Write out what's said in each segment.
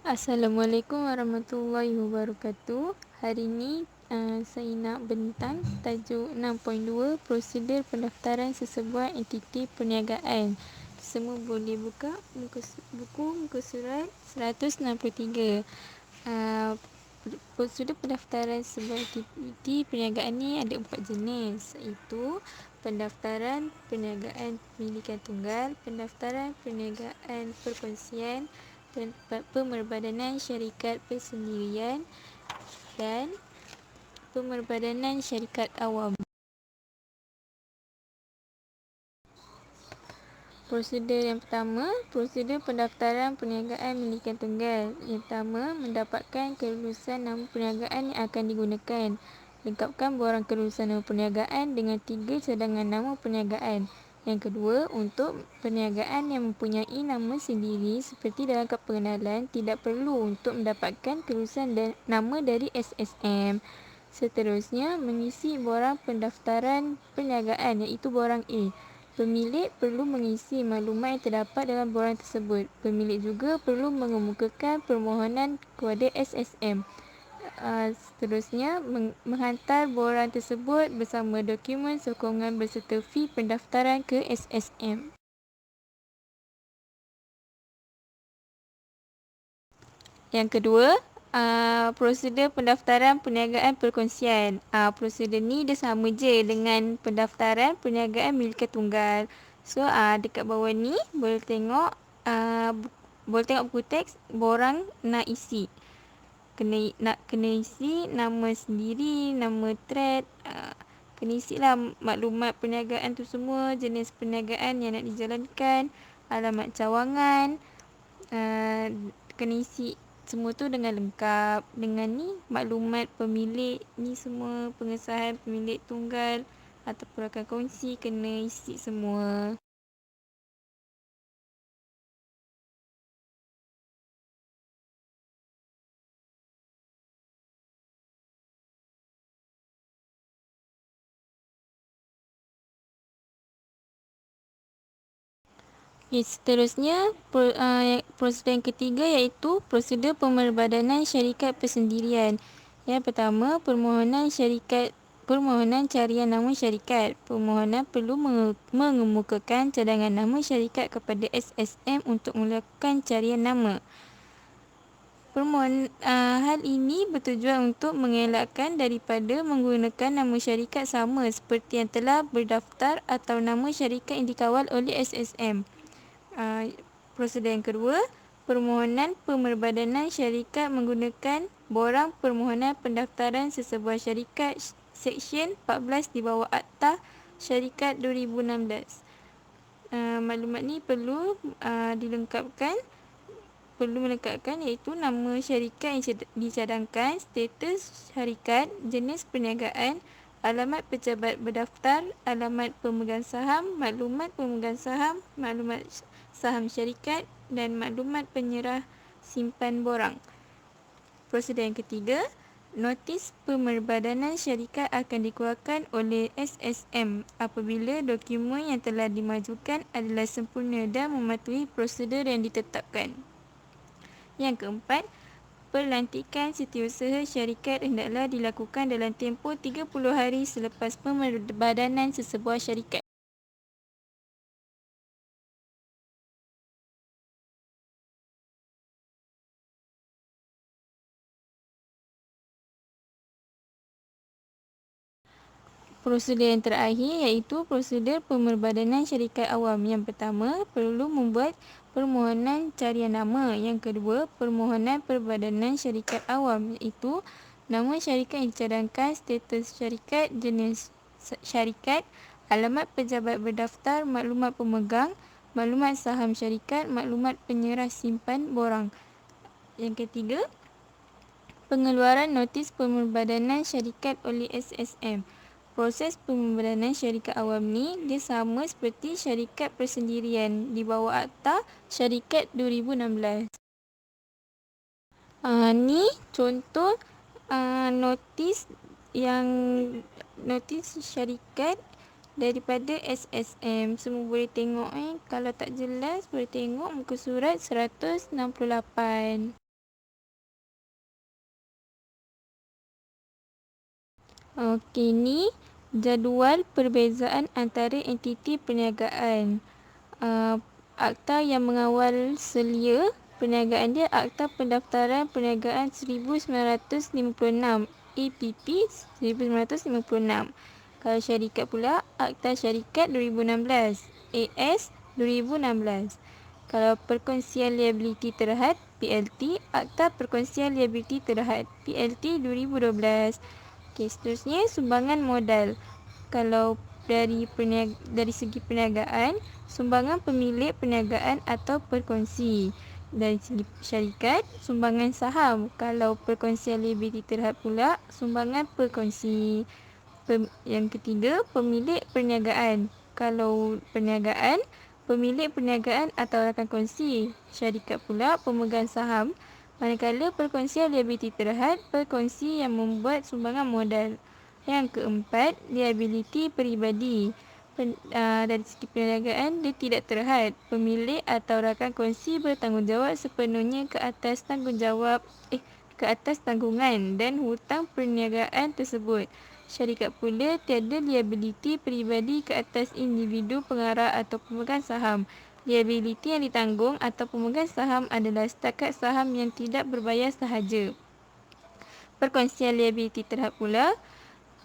Assalamualaikum warahmatullahi wabarakatuh. Hari ini saya nak bentang tajuk 6.2 prosedur pendaftaran sesebuah entiti perniagaan. Semua boleh buka muka surat 163. Prosedur pendaftaran sebuah entiti perniagaan ni ada 4 jenis, iaitu pendaftaran perniagaan milikan tunggal, pendaftaran perniagaan perkongsian, pemerbadanan syarikat persendirian dan pemerbadanan syarikat awam. Prosedur yang pertama, prosedur pendaftaran perniagaan milikan tunggal. Yang pertama, mendapatkan kelulusan nama perniagaan yang akan digunakan. Lengkapkan borang kelulusan nama perniagaan dengan 3 cadangan nama perniagaan. Yang kedua, untuk perniagaan yang mempunyai nama sendiri seperti dalam kad pengenalan, tidak perlu untuk mendapatkan kelulusan nama dari SSM. Seterusnya, mengisi borang pendaftaran perniagaan iaitu borang A. Pemilik perlu mengisi maklumat yang terdapat dalam borang tersebut. Pemilik juga perlu mengemukakan permohonan kepada SSM. Seterusnya, menghantar borang tersebut bersama dokumen sokongan berserta fee pendaftaran ke SSM. Yang kedua, prosedur pendaftaran perniagaan perkongsian. Prosedur ni dia sama je dengan pendaftaran perniagaan milikan tunggal. So, dekat bawah ni boleh tengok buku teks borang nak isi. Kena isi nama sendiri, nama trade, kena isilah maklumat perniagaan tu semua, jenis perniagaan yang nak dijalankan, alamat cawangan, kena isi semua tu dengan lengkap. Dengan ni maklumat pemilik ni semua, pengesahan pemilik tunggal atau rakan kongsi kena isi semua. Seterusnya, prosedur yang ketiga iaitu prosedur pemerbadanan syarikat persendirian. Yang pertama, permohonan carian nama syarikat. Permohonan perlu mengemukakan cadangan nama syarikat kepada SSM untuk melakukan carian nama. Hal ini bertujuan untuk mengelakkan daripada menggunakan nama syarikat sama seperti yang telah berdaftar atau nama syarikat yang dikawal oleh SSM. Prosedur yang kedua, permohonan pemerbadanan syarikat menggunakan borang permohonan pendaftaran sesebuah syarikat Seksyen 14 di bawah Akta Syarikat 2016. Maklumat ni perlu melengkapkan iaitu nama syarikat yang dicadangkan, status syarikat, jenis perniagaan, alamat pejabat berdaftar, alamat pemegang saham, maklumat pemegang saham, maklumat saham syarikat dan maklumat penyerah simpan borang. Prosedur yang ketiga, notis pemerbadanan syarikat akan dikeluarkan oleh SSM apabila dokumen yang telah dimajukan adalah sempurna dan mematuhi prosedur yang ditetapkan. Yang keempat, pelantikan setiausaha syarikat hendaklah dilakukan dalam tempoh 30 hari selepas pemerbadanan sesebuah syarikat. Prosedur yang terakhir iaitu prosedur pemerbadanan syarikat awam. Yang pertama, perlu membuat permohonan carian nama. Yang kedua, permohonan perbadanan syarikat awam iaitu nama syarikat yang dicadangkan, status syarikat, jenis syarikat, alamat pejabat berdaftar, maklumat pemegang, maklumat saham syarikat, maklumat penyerah simpan borang. Yang ketiga, pengeluaran notis pemerbadanan syarikat oleh SSM. Proses pemerbadanan syarikat awam ni dia sama seperti syarikat persendirian di bawah Akta Syarikat 2016. Ni contoh notis syarikat daripada SSM. Semua boleh tengok. Kalau tak jelas boleh tengok muka surat 168. Okey, ni jadual perbezaan antara entiti perniagaan. Akta yang mengawal selia perniagaan dia Akta Pendaftaran Perniagaan 1956, APP 1956. Kalau syarikat pula, Akta Syarikat 2016, AS 2016. Kalau perkongsian liability terhad, PLT, Akta Perkongsian Liability Terhad, PLT 2012. Okey, seterusnya sumbangan modal. Kalau dari segi perniagaan, sumbangan pemilik perniagaan atau perkongsi. Dari segi syarikat, sumbangan saham. Kalau perkongsian liability terhad pula, sumbangan perkongsi. Yang ketiga, pemilik perniagaan. Kalau perniagaan, pemilik perniagaan atau rakan kongsi. Syarikat pula pemegang saham. Manakala perkongsian liability terhad, perkongsi yang membuat sumbangan modal. Yang keempat, liability peribadi. Dari segi perniagaan, dia tidak terhad. Pemilik atau rakan kongsi bertanggungjawab sepenuhnya ke atas tanggungan dan hutang perniagaan tersebut. Syarikat pula tiada liability peribadi ke atas individu pengarah atau pemegang saham. Liability yang ditanggung atau pemegang saham adalah setakat saham yang tidak berbayar sahaja. Perkongsian liability terhad pula,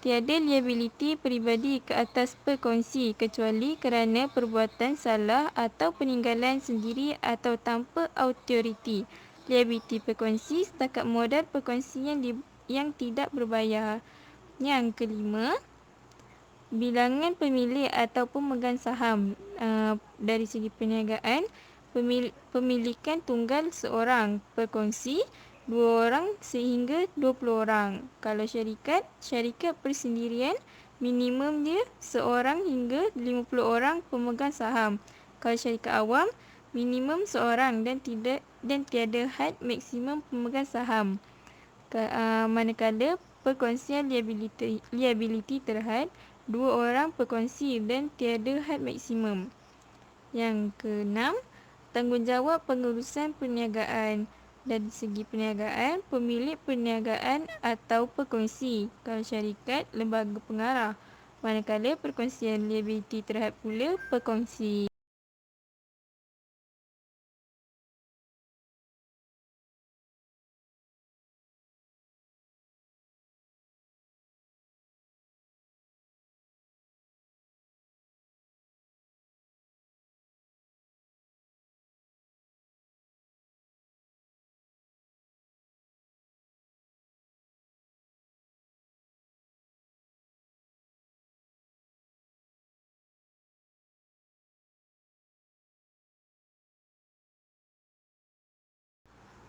tiada liability peribadi ke atas perkongsi kecuali kerana perbuatan salah atau peninggalan sendiri atau tanpa autoriti. Liability perkongsi setakat modal perkongsi yang tidak berbayar. Yang kelima, bilangan pemilik atau pemegang saham. Dari segi perniagaan, pemilikan tunggal seorang, perkongsi 2 orang sehingga 20 orang. Kalau syarikat persendirian, minimum dia seorang hingga 50 orang pemegang saham. Kalau syarikat awam, minimum seorang dan tiada had maksimum pemegang saham. Manakala perkongsian liability terhad 2 orang perkongsi dan tiada had maksimum. Yang keenam, tanggungjawab pengurusan perniagaan. Dari segi perniagaan, pemilik perniagaan atau perkongsi. Kalau syarikat, lembaga pengarah. Manakala perkongsian liability terhad pula perkongsi.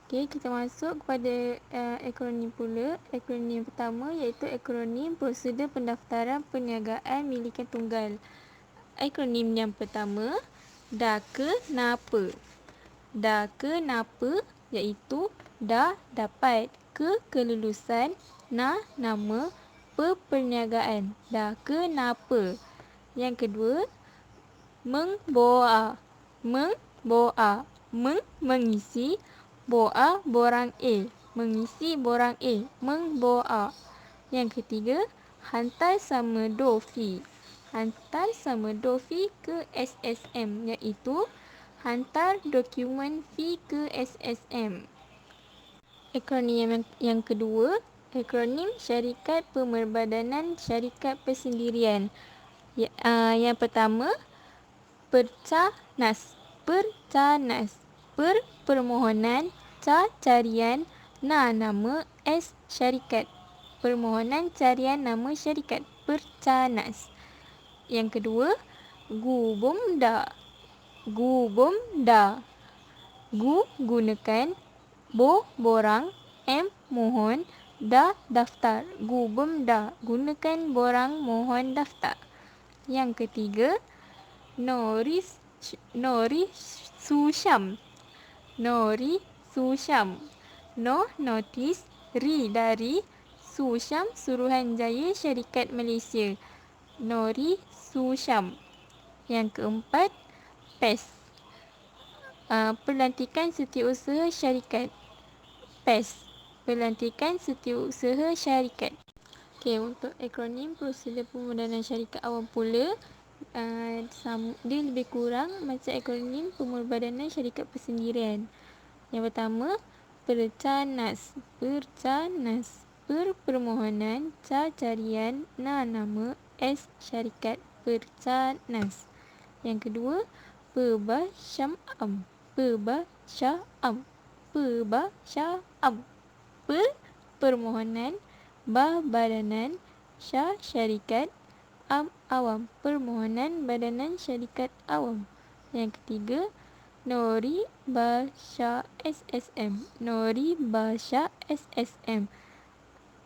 Okey, kita masuk kepada akronim pula. Akronim pertama iaitu akronim Prosedur Pendaftaran Perniagaan Milikan Tunggal. Akronim yang pertama, DAKE-NAPA. DAKE-NAPA iaitu DA dapat, KE kelulusan, NA nama, PE perniagaan. DAKE-NAPA. Yang kedua, MENGBOA. MENGBOA. Mengisi, BOA borang A. Mengisi borang A. MENGBOA. Yang ketiga, hantar sama dofi. Hantar sama dofi ke SSM iaitu hantar dokumen fee ke SSM. Akronim yang kedua, akronim Syarikat Pemerbadanan Syarikat Persendirian. Yang pertama, PERCANAS. PERCANAS. Permohonan, carian, nama, syarikat. Permohonan carian nama syarikat. PERCANAS. Yang kedua, GUBOMDA. GUBOMDA. Gunakan, borang, mohon, daftar. GUBOMDA. Gunakan borang mohon daftar. Yang ketiga, Norisusyam. Notis, dari, Susyam, Suruhanjaya Syarikat Malaysia. Norisusyam. Yang keempat, PES. Pelantikan Setiausaha Syarikat. PES. Pelantikan Setiausaha Syarikat. Okey, untuk akronim prosedur pemodenan syarikat awam pula, dia lebih kurang macam akronim pemulbadanan syarikat persendirian. Yang pertama, percanas. Permohonan, carian, nama, syarikat percanas. Yang kedua, Perbasyam. Permohonan, badanan, syarikat awam. Permohonan badanan syarikat awam. Yang ketiga, Nori Basya SSM.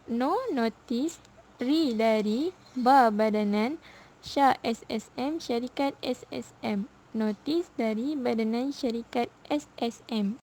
No notis, dari, badanan, SSM syarikat SSM. Notis dari badanan syarikat SSM.